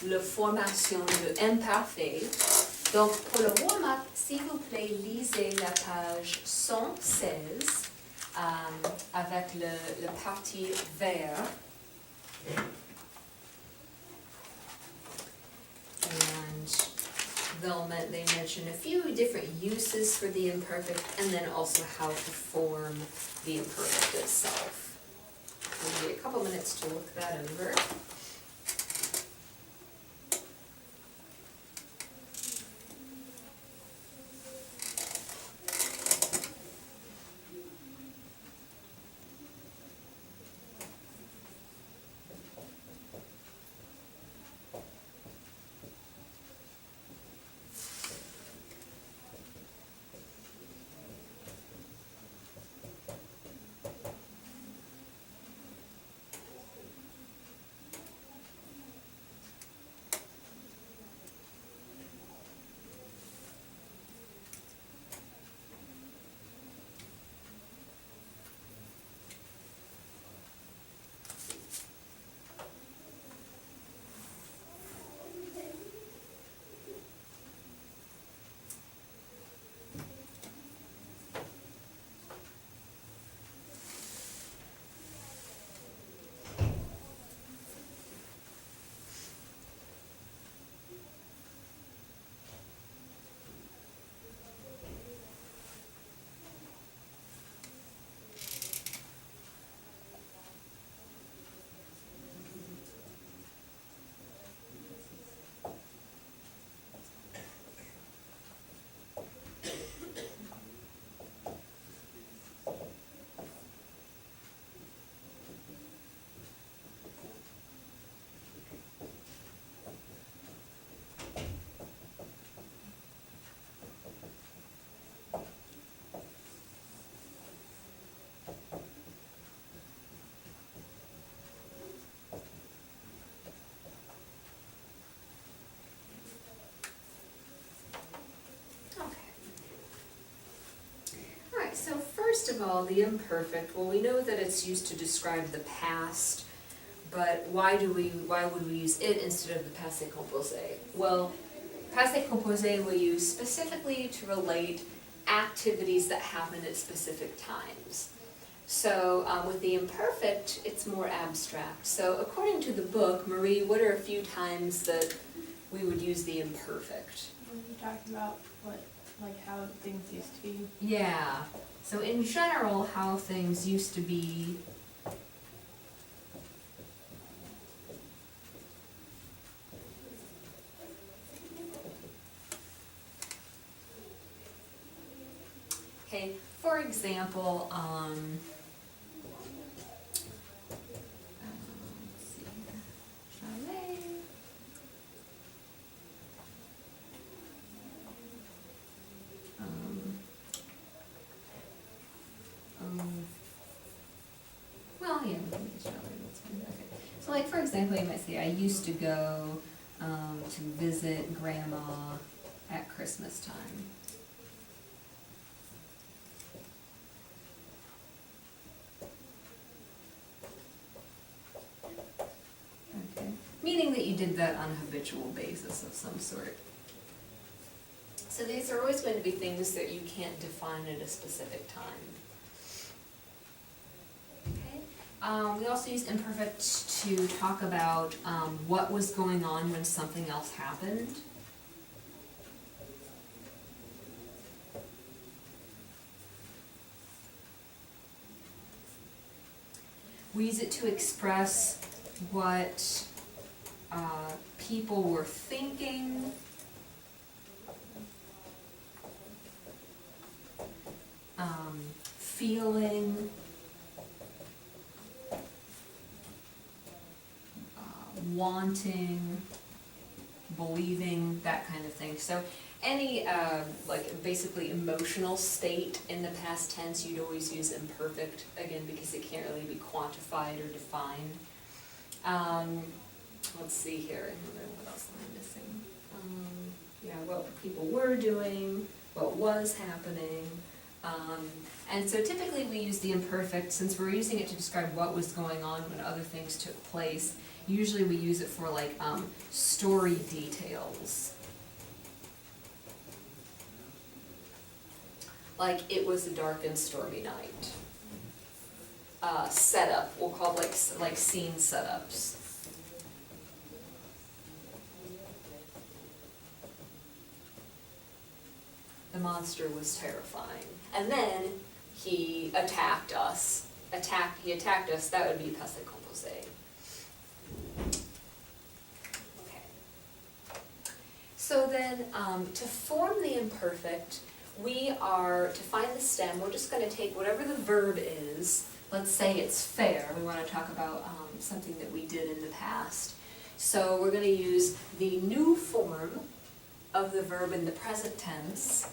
la formation de imparfait. Donc, pour le warm-up, s'il vous plaît, lisez la page 116 avec le parti vert. And they mention a few different uses for the imperfect, and then also how to form the imperfect itself. I'll give you a couple minutes to look that over. So first of all, the imperfect, well, we know that it's used to describe the past, but why would we use it instead of the passé composé? Well, passé composé we use specifically to relate activities that happen at specific times. So with the imperfect, it's more abstract. So according to the book, Marie, what are a few times that we would use the imperfect? You're talking about how things used to be. Yeah. So in general, how things used to be. Okay, for example, let's see here. Chalet. Well, yeah, maybe Chalet, that's fine. Okay. So like, for example, you might say, I used to go to visit Grandma at Christmas time. Okay, meaning that you did that on a habitual basis of some sort. So these are always going to be things that you can't define at a specific time. Okay. We also use imperfect to talk about what was going on when something else happened. We use it to express what people were thinking, feeling, wanting, believing, that kind of thing. So any basically emotional state in the past tense, you'd always use imperfect, again, because it can't really be quantified or defined. Let's see here, what else am I missing? What people were doing, what was happening, And so typically we use the imperfect, since we're using it to describe what was going on when other things took place. Usually we use it for like story details. Like, it was a dark and stormy night. Setup, we'll call like scene setups. The monster was terrifying. And then he attacked us. He attacked us, that would be passé composé. Okay. So then, to form the imperfect, to find the stem, we're just gonna take whatever the verb is. Let's say it's fair. We wanna talk about something that we did in the past. So we're gonna use the new form of the verb in the present tense.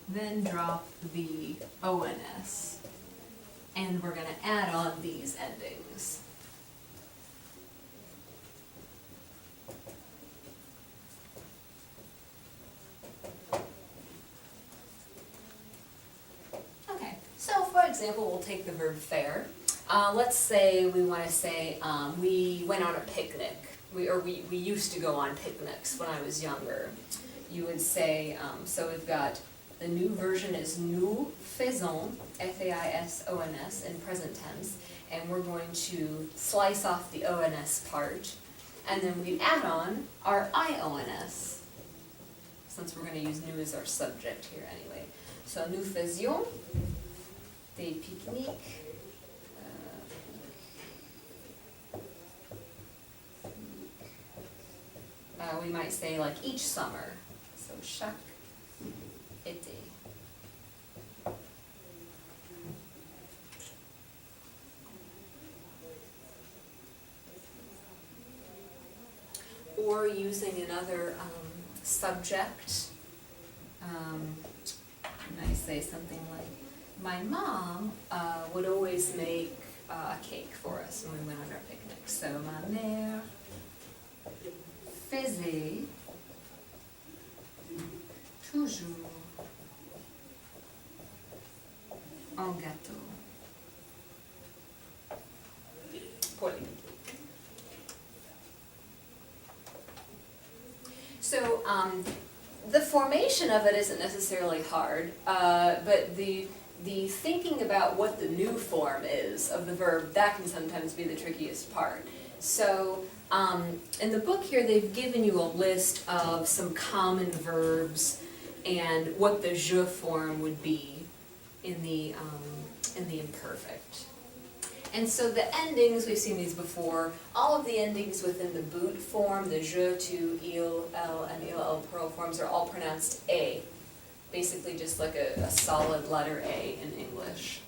Then drop the ONS, and we're going to add on these endings. Okay, so for example, we'll take the verb fair. Let's say we want to say we went on a picnic. We used to go on picnics when I was younger. You would say, so we've got the new version is nous faisons, F-A-I-S-O-N-S, in present tense, and we're going to slice off the O-N-S part, and then we add on our I-O-N-S, since we're going to use nous as our subject here anyway. So nous faisions des pique-niques. We might say like each summer, so chaque été. Or using another subject, and I say something like, my mom would always make a cake for us when we went on our picnic. So ma mère faisait toujours un gâteau. Poorly. So the formation of it isn't necessarily hard, but the thinking about what the new form is of the verb, that can sometimes be the trickiest part. So in the book here, they've given you a list of some common verbs and what the je form would be in the imperfect. And so the endings, we've seen these before, all of the endings within the boot form, the je, tu, il, el, and il, el plural forms are all pronounced a. Basically just like a solid letter A in English.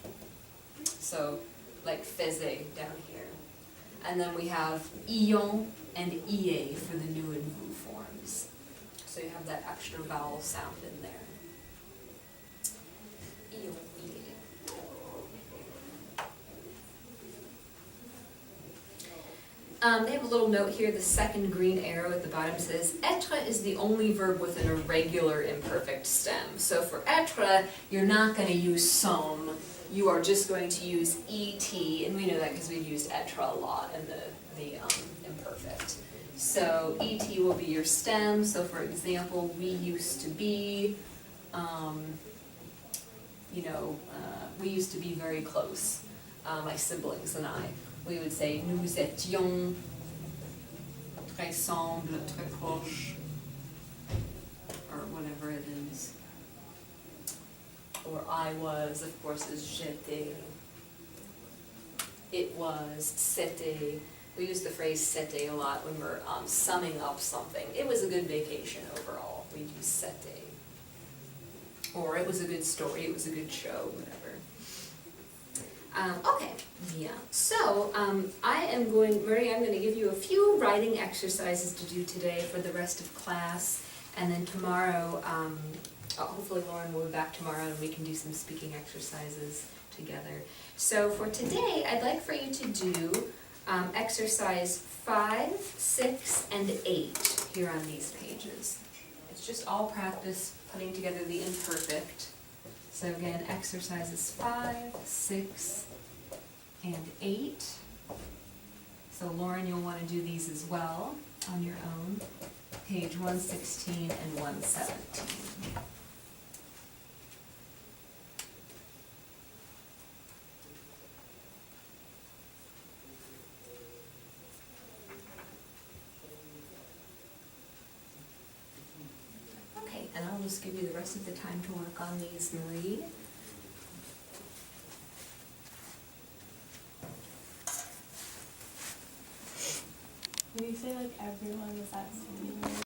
So like faisait down here. And then we have ion and ie for the nu and vous forms. So you have that extra vowel sound in there. Ion, ie. They have a little note here, the second green arrow at the bottom says, être is the only verb with an irregular imperfect stem. So for être, you're not going to use some, you are just going to use et, and we know that because we've used être a lot in the imperfect. So et will be your stem, so for example, we used to be, we used to be very close, my siblings and I. We would say, nous étions très semble, très proche, or whatever it is. Or I was, of course, is j'étais. It was, c'était. We use the phrase c'était a lot when we're summing up something. It was a good vacation overall. We use c'était. Or it was a good story, it was a good show, whatever. Okay, yeah, so, Marie, I'm gonna give you a few writing exercises to do today for the rest of class, and then tomorrow, hopefully Lauren will be back tomorrow and we can do some speaking exercises together. So for today, I'd like for you to do, exercise 5, 6, and 8 here on these pages. It's just all practice putting together the imperfect. So again, exercises 5, 6, and 8. So Lauren, you'll want to do these as well on your own. Page 116 and 117. Okay, and I'll just give you the rest of the time to work on these, Marie. When you say like everyone, is that singular?